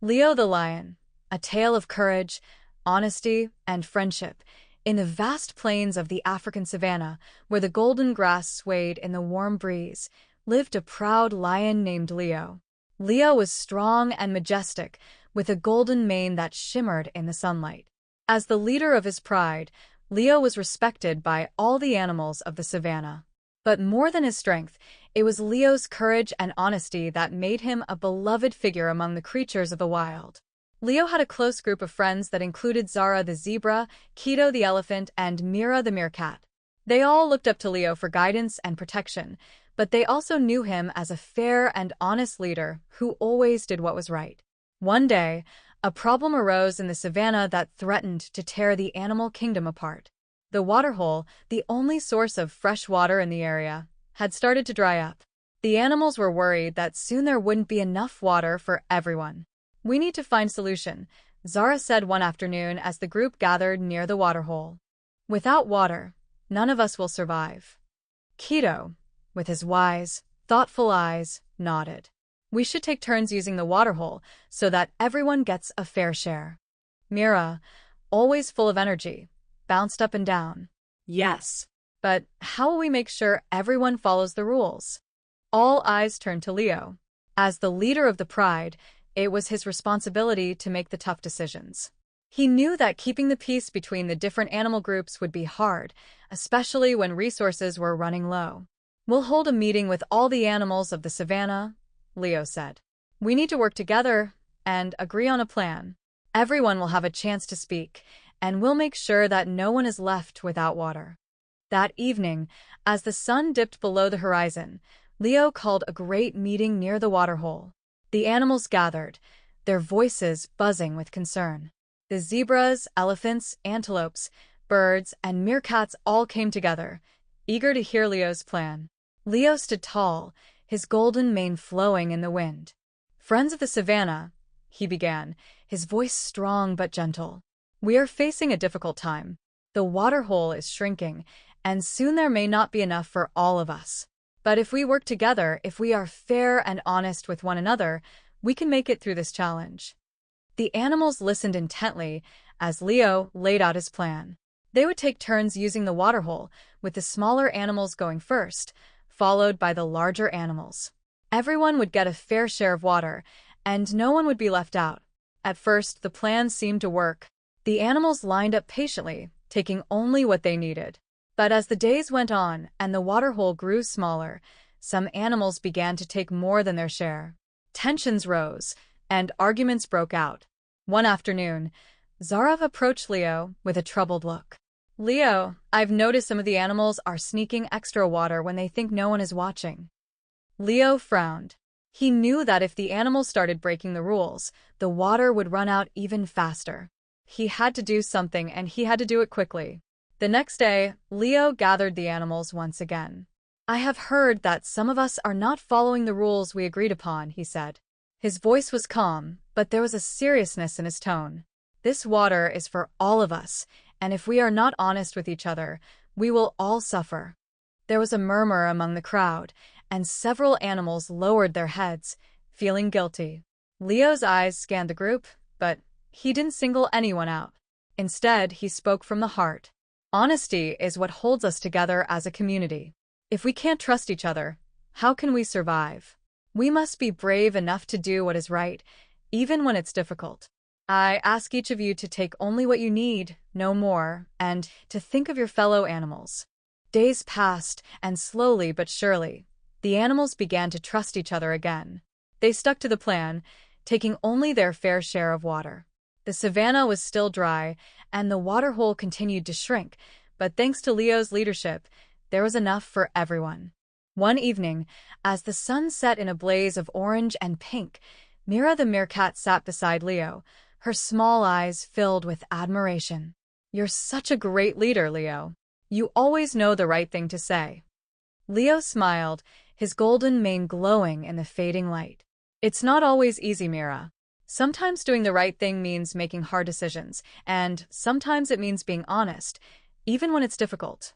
Leo the Lion, a tale of courage, honesty, and friendship. In the vast plains of the African savannah, where the golden grass swayed in the warm breeze, lived a proud lion named Leo. Leo was strong and majestic, with a golden mane that shimmered in the sunlight. As the leader of his pride, Leo was respected by all the animals of the savannah. But more than his strength, it was Leo's courage and honesty that made him a beloved figure among the creatures of the wild. Leo had a close group of friends that included Zara the zebra, Keto the elephant, and Mira the meerkat. They all looked up to Leo for guidance and protection, but they also knew him as a fair and honest leader who always did what was right. One day, a problem arose in the savannah that threatened to tear the animal kingdom apart. The waterhole, the only source of fresh water in the area, had started to dry up. The animals were worried that soon there wouldn't be enough water for everyone. "We need to find a solution," Zara said one afternoon as the group gathered near the waterhole. "Without water, none of us will survive." Keto, with his wise, thoughtful eyes, nodded. "We should take turns using the waterhole so that everyone gets a fair share." Mira, always full of energy, bounced up and down. "Yes. But how will we make sure everyone follows the rules?" All eyes turned to Leo. As the leader of the pride, it was his responsibility to make the tough decisions. He knew that keeping the peace between the different animal groups would be hard, especially when resources were running low. "We'll hold a meeting with all the animals of the savannah," Leo said. "We need to work together and agree on a plan. Everyone will have a chance to speak, and we'll make sure that no one is left without water." That evening, as the sun dipped below the horizon, Leo called a great meeting near the waterhole. The animals gathered, their voices buzzing with concern. The zebras, elephants, antelopes, birds, and meerkats all came together, eager to hear Leo's plan. Leo stood tall, his golden mane flowing in the wind. "Friends of the savannah," he began, his voice strong but gentle. "We are facing a difficult time. The waterhole is shrinking, and soon there may not be enough for all of us. But if we work together, if we are fair and honest with one another, we can make it through this challenge." The animals listened intently as Leo laid out his plan. They would take turns using the waterhole, with the smaller animals going first, followed by the larger animals. Everyone would get a fair share of water, and no one would be left out. At first, the plan seemed to work. The animals lined up patiently, taking only what they needed. But as the days went on and the waterhole grew smaller, some animals began to take more than their share. Tensions rose, and arguments broke out. One afternoon, Zara approached Leo with a troubled look. "Leo, I've noticed some of the animals are sneaking extra water when they think no one is watching." Leo frowned. He knew that if the animals started breaking the rules, the water would run out even faster. He had to do something, and he had to do it quickly. The next day, Leo gathered the animals once again. "I have heard that some of us are not following the rules we agreed upon," he said. His voice was calm, but there was a seriousness in his tone. "This water is for all of us, and if we are not honest with each other, we will all suffer." There was a murmur among the crowd, and several animals lowered their heads, feeling guilty. Leo's eyes scanned the group, but he didn't single anyone out. Instead, he spoke from the heart. "Honesty is what holds us together as a community. If we can't trust each other, how can we survive? We must be brave enough to do what is right, even when it's difficult. I ask each of you to take only what you need, no more, and to think of your fellow animals." Days passed, and slowly but surely, the animals began to trust each other again. They stuck to the plan, taking only their fair share of water. The savannah was still dry, and the waterhole continued to shrink, but thanks to Leo's leadership, there was enough for everyone. One evening, as the sun set in a blaze of orange and pink, Mira the meerkat sat beside Leo, her small eyes filled with admiration. "You're such a great leader, Leo. You always know the right thing to say." Leo smiled, his golden mane glowing in the fading light. "It's not always easy, Mira. Sometimes doing the right thing means making hard decisions, and sometimes it means being honest, even when it's difficult."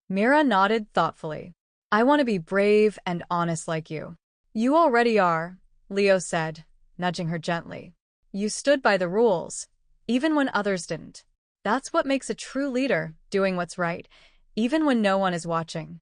Mira nodded thoughtfully. "I want to be brave and honest like you." "You already are," Leo said, nudging her gently. You stood by the rules, even when others didn't. That's what makes a true leader, doing what's right, even when no one is watching.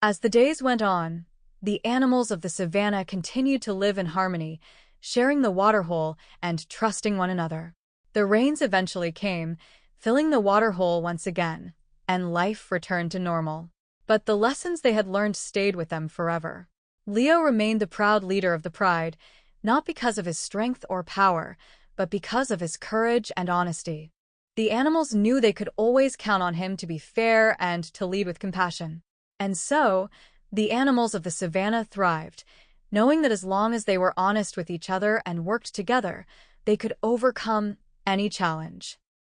As the days went on, the animals of the savannah continued to live in harmony, sharing the waterhole and trusting one another. The rains eventually came, filling the waterhole once again, and life returned to normal. But the lessons they had learned stayed with them forever. Leo remained the proud leader of the pride, not because of his strength or power, but because of his courage and honesty. The animals knew they could always count on him to be fair and to lead with compassion. And so, the animals of the savannah thrived, knowing that as long as they were honest with each other and worked together, they could overcome any challenge.